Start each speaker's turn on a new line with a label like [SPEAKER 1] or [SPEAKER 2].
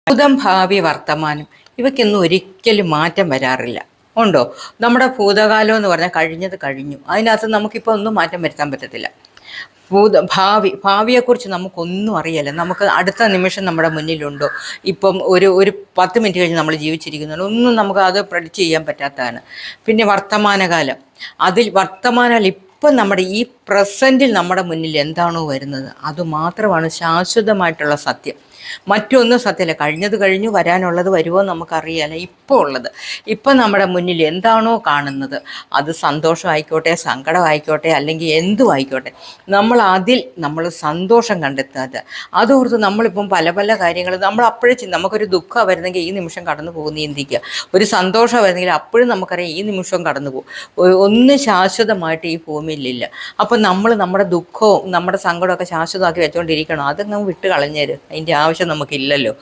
[SPEAKER 1] ഭൂതം ഭാവി വർത്തമാനം ഇവയ്ക്കൊന്നും ഒരിക്കലും മാറ്റം വരാറില്ല. ഉണ്ടോ? നമ്മുടെ ഭൂതകാലം എന്ന് പറഞ്ഞാൽ കഴിഞ്ഞത് കഴിഞ്ഞു. അതിനകത്ത് നമുക്കിപ്പോൾ ഒന്നും മാറ്റം വരുത്താൻ പറ്റത്തില്ല. ഭാവിയെക്കുറിച്ച് നമുക്കൊന്നും അറിയില്ല. നമുക്ക് അടുത്ത നിമിഷം നമ്മുടെ മുന്നിലുണ്ടോ, ഇപ്പം ഒരു 10 മിനിറ്റ് കഴിഞ്ഞ് നമ്മൾ ജീവിച്ചിരിക്കുന്നുണ്ട്, ഒന്നും നമുക്ക് അത് പ്രഡിക്റ്റ് ചെയ്യാൻ പറ്റാത്തതാണ്. പിന്നെ വർത്തമാനകാലം, വർത്തമാനം ഇപ്പം നമ്മുടെ ഈ പ്രസൻറ്റിൽ നമ്മുടെ മുന്നിൽ എന്താണോ വരുന്നത് അതുമാത്രമാണ് ശാശ്വതമായിട്ടുള്ള സത്യം. മറ്റൊന്നും സത്യമല്ല. കഴിഞ്ഞത് കഴിഞ്ഞു, വരാനുള്ളത് വരുമോ നമുക്കറിയാല. ഇപ്പോൾ ഉള്ളത്, ഇപ്പം നമ്മുടെ മുന്നിൽ എന്താണോ കാണുന്നത്, അത് സന്തോഷമായിക്കോട്ടെ, സങ്കടമായിക്കോട്ടെ, അല്ലെങ്കിൽ എന്തും ആയിക്കോട്ടെ, നമ്മൾ സന്തോഷം കണ്ടെത്താതെ അതോർത്ത് നമ്മളിപ്പം പല പല കാര്യങ്ങൾ നമ്മൾ അപ്പോഴേ നമുക്കൊരു ദുഃഖം വരുന്നെങ്കിൽ ഈ നിമിഷം കടന്നു പോകുന്ന ചിന്തിക്കുക. ഒരു സന്തോഷം വരുന്നെങ്കിൽ അപ്പോഴും നമുക്കറിയാം ഈ നിമിഷം കടന്നു പോകും. ഒന്നും ശാശ്വതമായിട്ട് ഈ ഭൂമിയിലില്ല. അപ്പം നമ്മൾ നമ്മുടെ ദുഃഖവും നമ്മുടെ സങ്കടമൊക്കെ ശാശ്വതമാക്കി വെച്ചുകൊണ്ടിരിക്കണം. അതങ്ങ് വിട്ട് കളഞ്ഞേര്. അതിൻ്റെ ആവശ്യം നമുക്കില്ലല്ലോ.